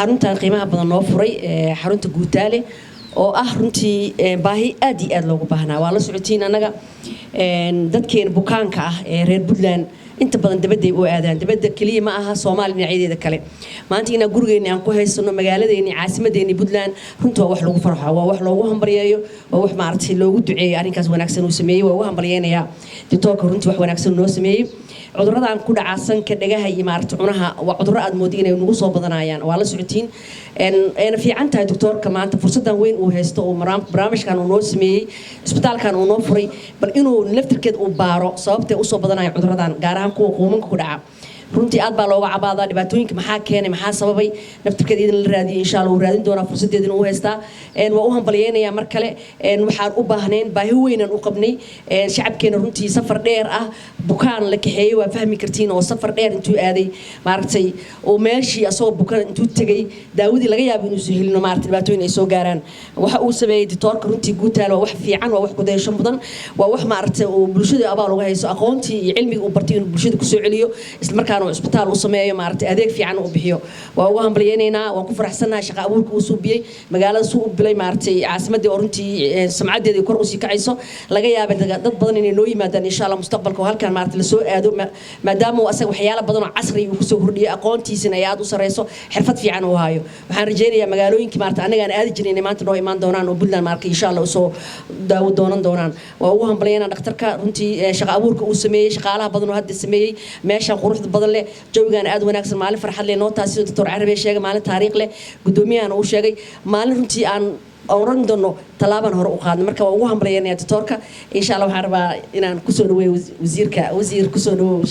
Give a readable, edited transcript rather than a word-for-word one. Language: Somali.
xarunta qiimaha badan noo furay xarunta guutaale oo ah runtii baahi aad iyo aad loogu baahnaa waa la socotiin anaga dadkeen bukaanka ah ee reer Puntland inta badan dibadda u aadaan dibadda kaliya ma aha Soomaaliya dhinaceeda kale maanta ina gurigeena aan ku haysano magaaladeena caasimadeena Puntland runtii waa wax lagu farxo waa wax loogu hambalyeeyo waa wax maartay loogu duceeyo arrinkaas wanaagsan uu sameeyay waa ugu hambalyeynaya ditoorka runtii wax wanaagsan noo sameeyay cudurradaan ku dhacsan ka dhagaha iyo maartay cunaha waa cudurro aad moodin inay nagu soo badanayaan waa la socotiin een fiican tahay doctorka maanta fursadan weyn uu haysto oo barnaamijkan uu noo sameeyay isbitaalkan uu noo furay bal inuu laftirkeed u baaro sababtay u soo badanaya cudurradan gaar ahaan kuwa quumanka ku dhaca runtii aad baa looga cabaadaa dhibaatooyinka maxaa keenay maxaa sababay naftirkeed idin la raadiyo insha Allah uu raadin doona fursadeedina uu haystaa waa u hambalyeynaya mar kale waxaan u baahneen baahi weyn aan u qabnay shacabkeena runtii safar dheer ah bukaan la kaxeeyay waa fahmi kartiin oo safar dheer intuu aaday maartay oo meeshii asoo bukaan intuu tagay daawadii laga yaabo inuu soo helino maartay dhibaatooyin ay soo gaaraan waxa uu sameeyay ditoorka runtii guutaal waa wax fiican waa wax gudeesho mudan waa wax maartay oo bulshada abaal uga hayso aqoontii iyo cilmiga uu bartay inuu bulshada ku soo celiyo isla markaana isbitaal uu sameeyo maartay adeeg fiican uu bixiyo waa ugu hambalyeynayna waan ku faraxsanahay shaqo abuurka uu soo biyay magaalada soo u bilay maartay caasimadii oo runtii samcadeedii kor u sii kacayso laga yaabay dad badan inay noo yimaadaan insha Allah mustaqbalka halkan maartay la soo aado maadaama uu asaga waxyaalo badan oo casri uu ku soo hordhiyay aqoontiisina ay aad u sareyso xirfad fiican uu hayo waxaan rajaynayaa magaalooyinka maartay anaga aan aadi jirnay maanta noo imaan doonaan oo Puntland maartay insha Allah soo daawo doonaan waa ugu hambalyeynaa dhakhtarka runtii shaqo abuurka uu sameeyay shaqaalaha badan oo hadda sameeyay meesha quruxda badan leh joogaan aad wanaagsan maalin farxad leh noo taasi doctor Carabi sheegay maalin taariikh leh gudoomiyahana uu sheegay maalin runtii aan oran doono talaaban hore u qaadno marka waa ugu hambalyeynaa doctorka insha Allah waxaan rabaa inaan ku soo dhaweeyo wasiir ku soo dhaweeyo